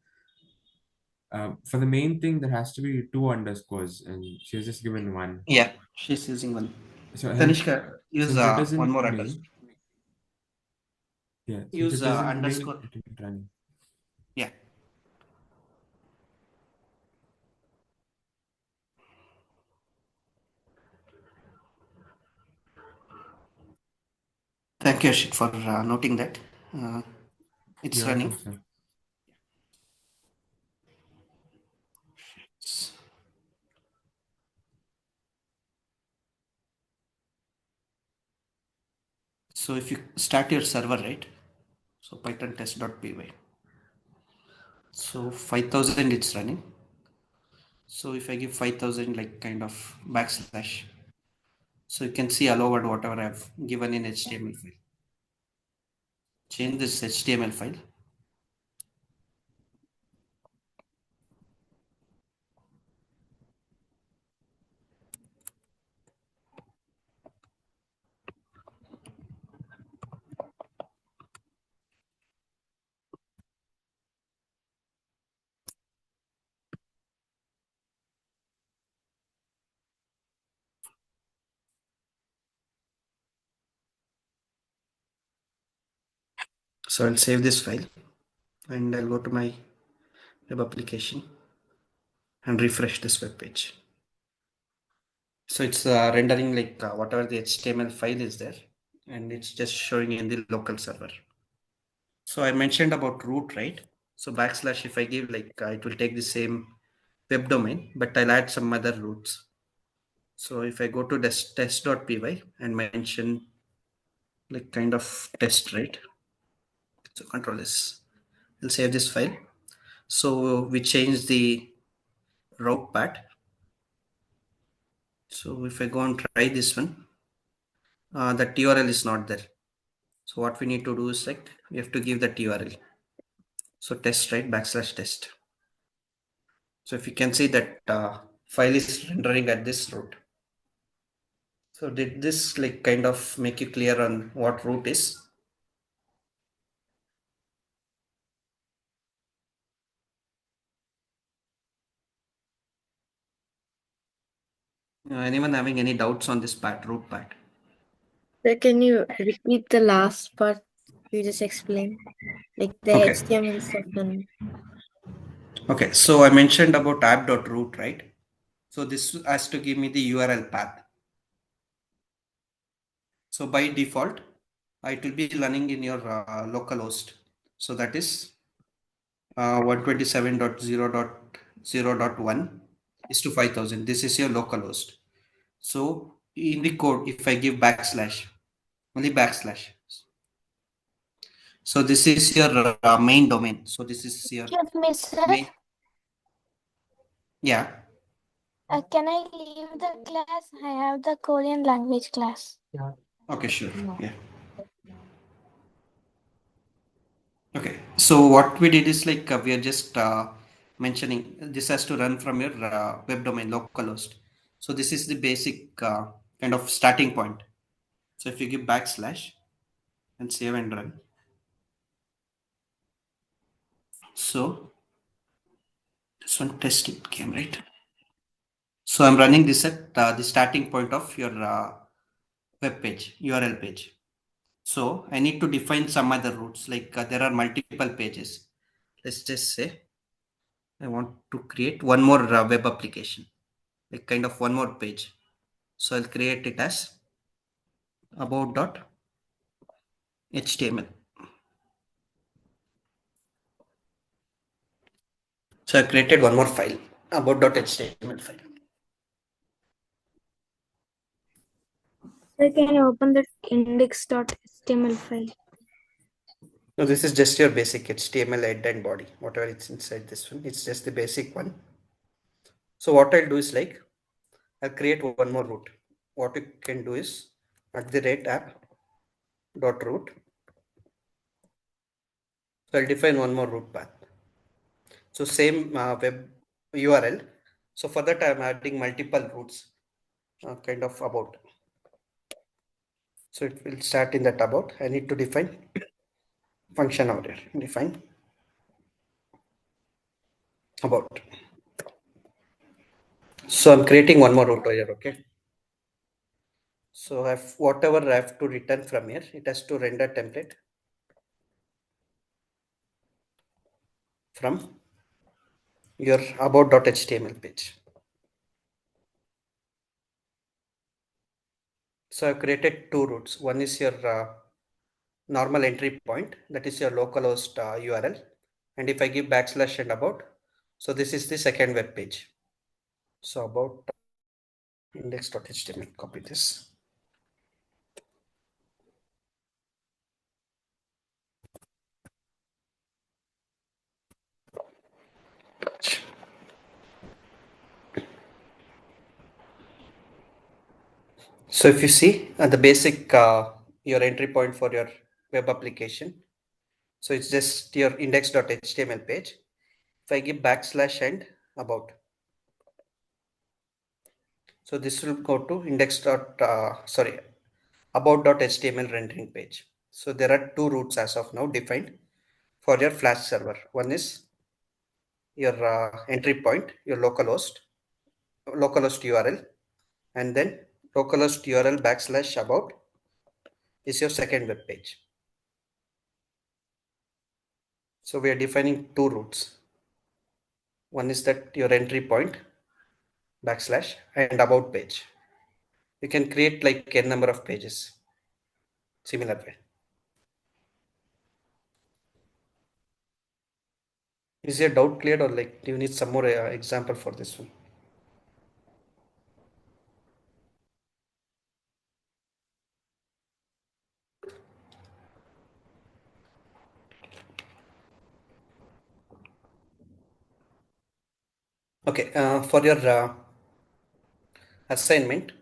for the main thing there has to be two underscores, and she has just given one.
Yeah, she's using one.
So
Tanishka, use
since it
one
isn't
more underscore.
main, yeah, since
Use
it isn't main,
underscore.
it isn't running.
Yeah. Thank you, Ashit, for noting that. Uh, it's
You're
running.
welcome, sir.
So if you start your server, right? So python test.py. So 5000 it's running. So if I give 5000 like kind of backslash, so you can see hello world whatever I've given in HTML file. Change this HTML file. So I'll save this file and I'll go to my web application and refresh this web page. So it's rendering like whatever the HTML file is there, and it's just showing in the local server. So I mentioned about root, right? So backslash, if I give like it will take the same web domain, but I'll add some other roots. So if I go to test.py and mention like kind of test, right? So control this. We'll save this file. So we change the route part. So if I go and try this one, that URL is not there. So what we need to do is like we have to give that URL. So test, right? Backslash test. So if you can see that file is rendering at this route. So did this like kind of make you clear on what route is? Anyone having any doubts on this part, route part?
So can you repeat the last part you just explained? Like the
Okay.
HTML stuff and
Okay. So I mentioned about app.root, right? So this has to give me the URL path. So by default, it will be running in your local host. So that is 127.0.0.1 is to 5000. This is your local host. So in the code, if I give backslash, only backslash. So this is your main domain. So this is your
Excuse me, sir.
main. Yeah.
Can I leave the class? I have the Korean language class.
Okay, sure. Yeah. Okay. So what we did is like we are just mentioning this has to run from your web domain localhost. So this is the basic kind of starting point. So if you give backslash and save and run. So this one test it came right. So I'm running this at the starting point of your web page, URL page. So I need to define some other routes, like there are multiple pages. Let's just say I want to create one more web application, like kind of one more page. So I'll create it as about.html. So I created one more file, about.html file.
I can open the index.html file.
So this is just your basic HTML head and body, whatever it's inside this one. It's just the basic one. So what I'll do is like, I'll create one more route. What you can do is @app.root. So I'll define one more route path. So same web URL. So for that I'm adding multiple routes, kind of about. So it will start in that about. I need to define function over here. Define about. So I'm creating one more route over here. Okay. So whatever I have to return from here, it has to render template from your about.html page. So I've created two routes. One is your normal entry point, that is your localhost URL. And if I give backslash and about, so this is the second web page. So about index.html, copy this. So if you see the basic, your entry point for your web application. So it's just your index.html page. If I give backslash and about, so this will go to about.html rendering page. So there are two routes as of now defined for your Flash server. One is your entry point, your localhost URL, and then localhost URL backslash about is your second web page. So we are defining two routes. One is that your entry point backslash and about page. You can create like n number of pages similar way. Is your doubt clear, or like do you need some more example for this one? Okay, for your assignment,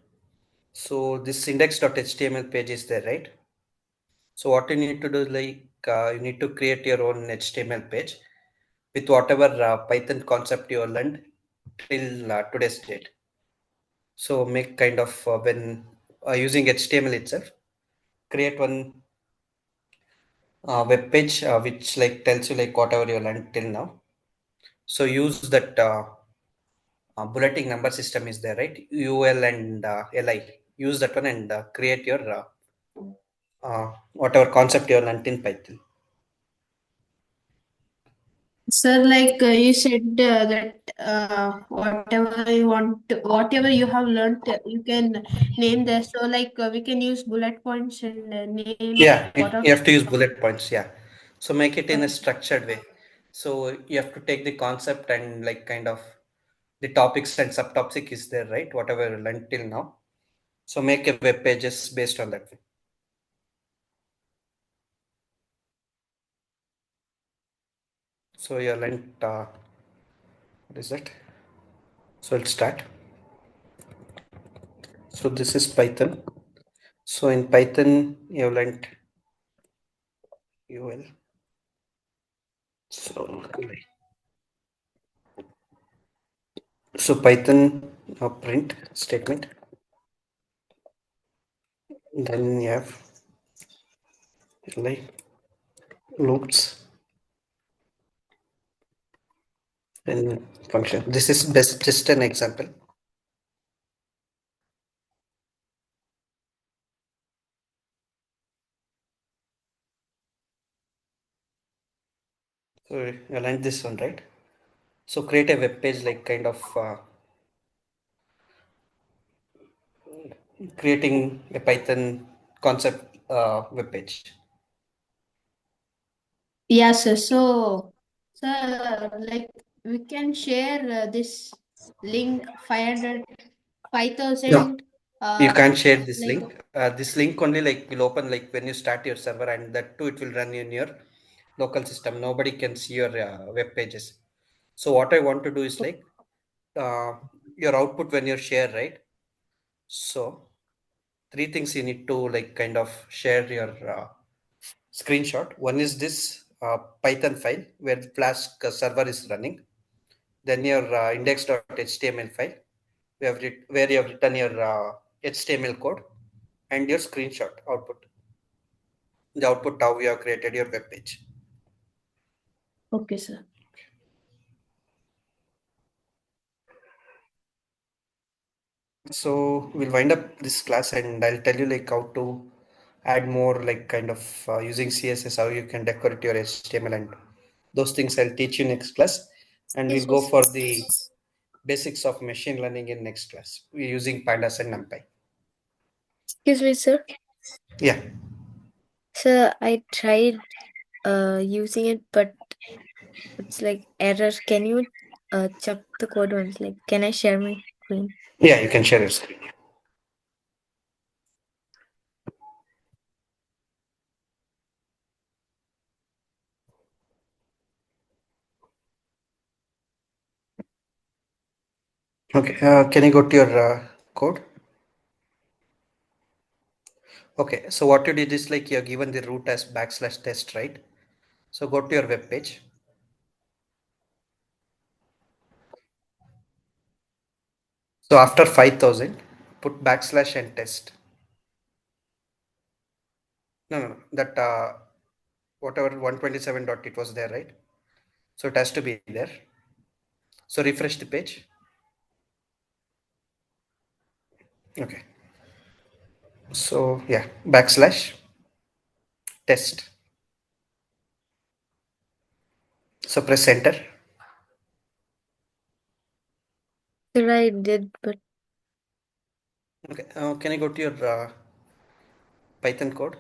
so this index.html page is there, right? So what you need to do is like you need to create your own HTML page with whatever Python concept you learned till today's date. So make kind of when using HTML itself, create one web page which like tells you like whatever you learned till now. So use that bulleting number system is there, right? UL and LI. Use that one and create your whatever concept you learned in Python.
Sir, like you said that whatever you have learned, you can name there. So, like we can use bullet points and name
Yeah,
what are.
you have to use bullet points. Yeah. So make it in a structured way. So you have to take the concept and like kind of the topics and subtopic is there, right? Whatever learned till now. So make a web pages based on that. So you learned what is that? So let's start. So this is Python. So in Python you have learned UL. So Python print statement. Then you have like loops and function. This is just an example. So you learned this one, right? So create a web page like kind of creating a Python concept web page.
Yes, sir. So, like, we can share this link 500,
No,
5,000.
you can't share
Like,
this link. This link only like will open like when you start your server, and that too it will run in your local system. Nobody can see your web pages. So what I want to do is like uh, your output when you share, right? So three things you need to like kind of share your screenshot. One is this Python file where the Flask server is running. Then your index.html file where you have written your HTML code and your screenshot output. The output how you have created your web page.
okay, sir.
So we'll wind up this class and I'll tell you like how to add more like kind of using CSS, how you can decorate your HTML and those things I'll teach you next class. And we'll go for the basics of machine learning in next class. We're using pandas and numpy.
Excuse me, sir.
Yeah.
Sir, I tried using it, but it's like error. Can you check the code once? Like, can I share my screen?
Yeah, you can share your screen. Okay, can you go to your code? Okay, so what you did is like you're given the root as \test, right? So go to your web page. So after 5,000, put / and test. No, that whatever 127 dot it was there, right? So it has to be there. So refresh the page. Okay. So yeah, / test. So press enter.
Sir, I did, but
Okay. Can I go to your Python code?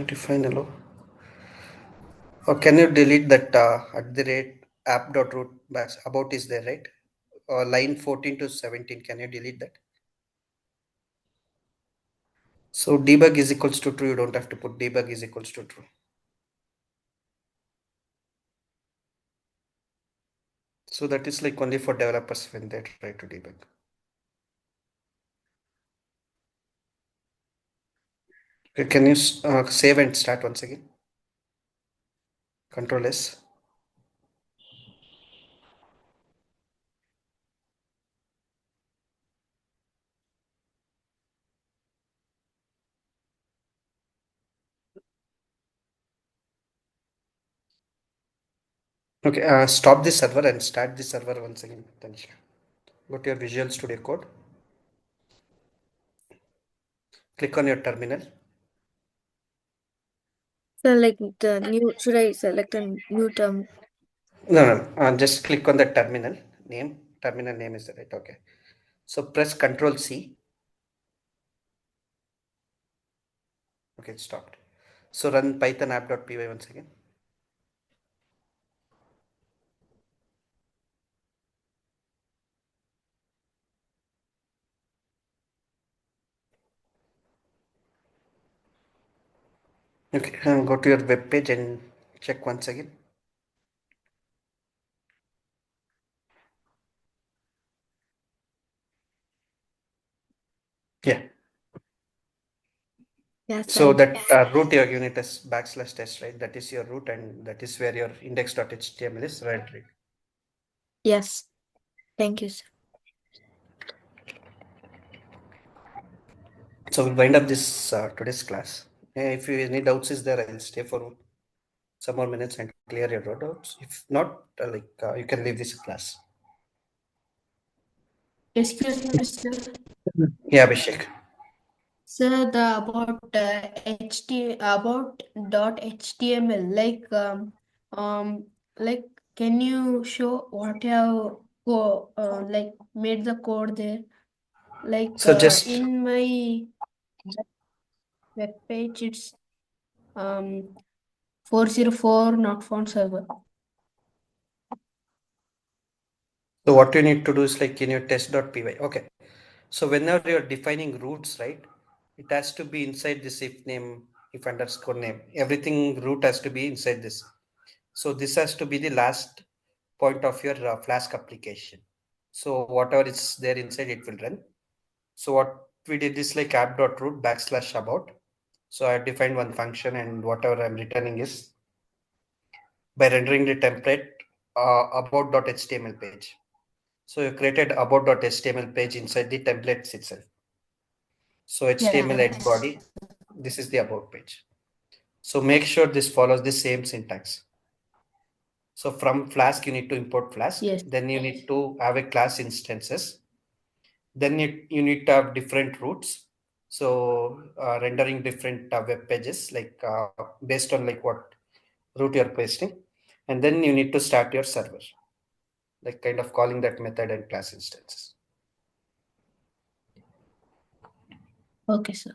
Define hello. Or can you delete that @app.root about is there, right? Line 14 to 17. Can you delete that? So debug is equals to true. You don't have to put debug is equals to true. So that is like only for developers when they try to debug. Okay, can you save and start once again? Control S. Okay, stop the server and start the server once again. Tanisha. Go to your Visual Studio Code. Click on your terminal.
so like the new. Should I select a new term?
No. Just click on the terminal name. Terminal name is right. Okay. So press Control C. Okay, it stopped. So run python app.py once again. Okay, go to your web page and check once again. Yeah.
Yes,
So
I
that root your unit as backslash test, right? That is your root, and that is where your index.html is rendered.
yes. Thank you, sir.
So we'll wind up this today's class. If you any doubts is there, I'll stay for some more minutes and clear your doubts. If not, you can leave this class.
Excuse me, sir.
Yeah, Abhishek.
Sir, the about dot HTML, like can you show what you have like made the code there? Like
So just
in my web page, it's 404 not found server.
so what you need to do is like in your test.py. Okay. So whenever you're defining roots, right, it has to be inside this if name, if underscore name. Everything root has to be inside this. So this has to be the last point of your Flask application. So whatever is there inside, it will run. So what we did is like app.root backslash about. So I defined one function, and whatever I'm returning is by rendering the template about.html page. So you created about.html page inside the templates itself. So HTML head body, this is the about page. So make sure this follows the same syntax. So from Flask, you need to import Flask.
Yes.
Then you need to have a class instances. Then you need to have different routes. So rendering different web pages, like based on like what route you're pasting. And then you need to start your server, like kind of calling that method and class instances.
Okay, sir.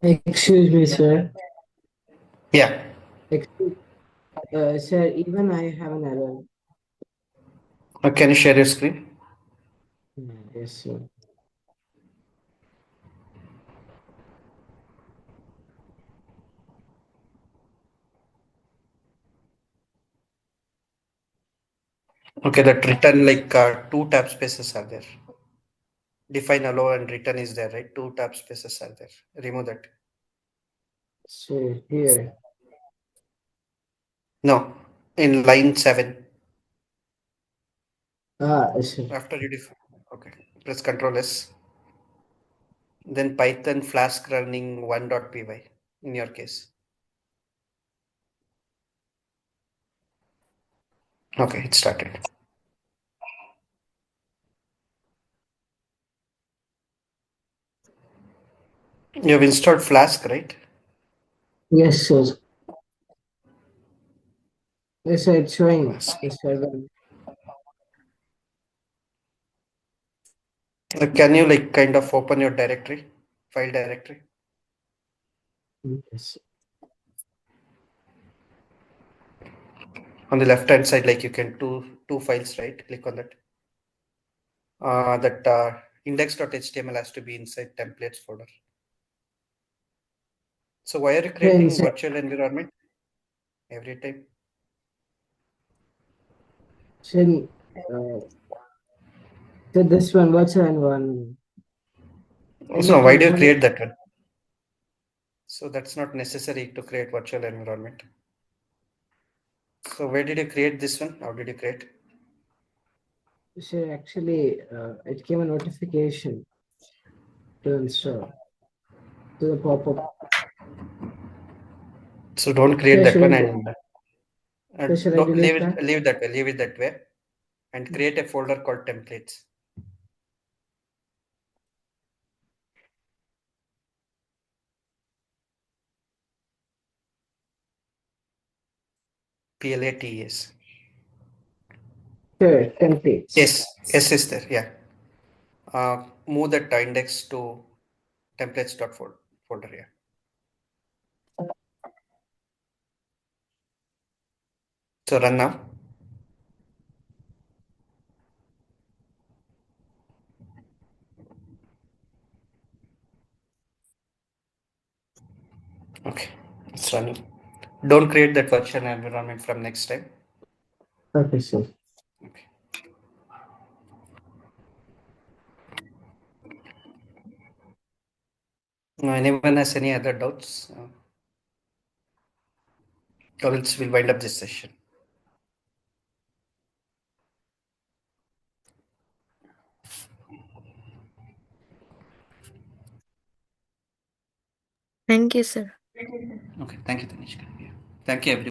Excuse me, sir.
Yeah.
Sir, even I have an error.
Can you share your screen?
Yes, sir.
Okay, that return like two tab spaces are there. Define allow and return is there, right? Two tab spaces are there. Remove that.
So here.
No, in line 7.
Sir.
After you define, okay, press Control S. Then Python Flask running 1.py in your case. Okay, it started. You have installed Flask, right?
Yes, sir. Yes, sir, it's showing
Flask.
the server.
Can you like kind of open your directory, file directory?
Yes.
On the left hand side, like you can two files, right? Click on that. That index.html has to be inside templates folder. So why are you creating
Inside.
virtual environment every time?
So, so this one, what's the environment?
No, why do you create that one? So that's not necessary to create virtual environment. So where did you create this one? How did you create?
So actually, it came a notification to install to the pop-up.
So don't create
So
that
should
one,
I,
and
should I
don't
delete that?
leave that way. Leave it that way, and create a folder called templates. PLATES.
Sure, templates.
Yes, yes is there. Yeah. Move that index to templates.folder. Yeah. So run now. Okay, it's running. Don't create that virtual environment from next time.
Okay, sir.
Okay. Now, anyone has any other doubts? Or else we'll wind up this session.
Thank you, sir.
Okay, thank you, Tanishka. Yeah. Thank you, everyone.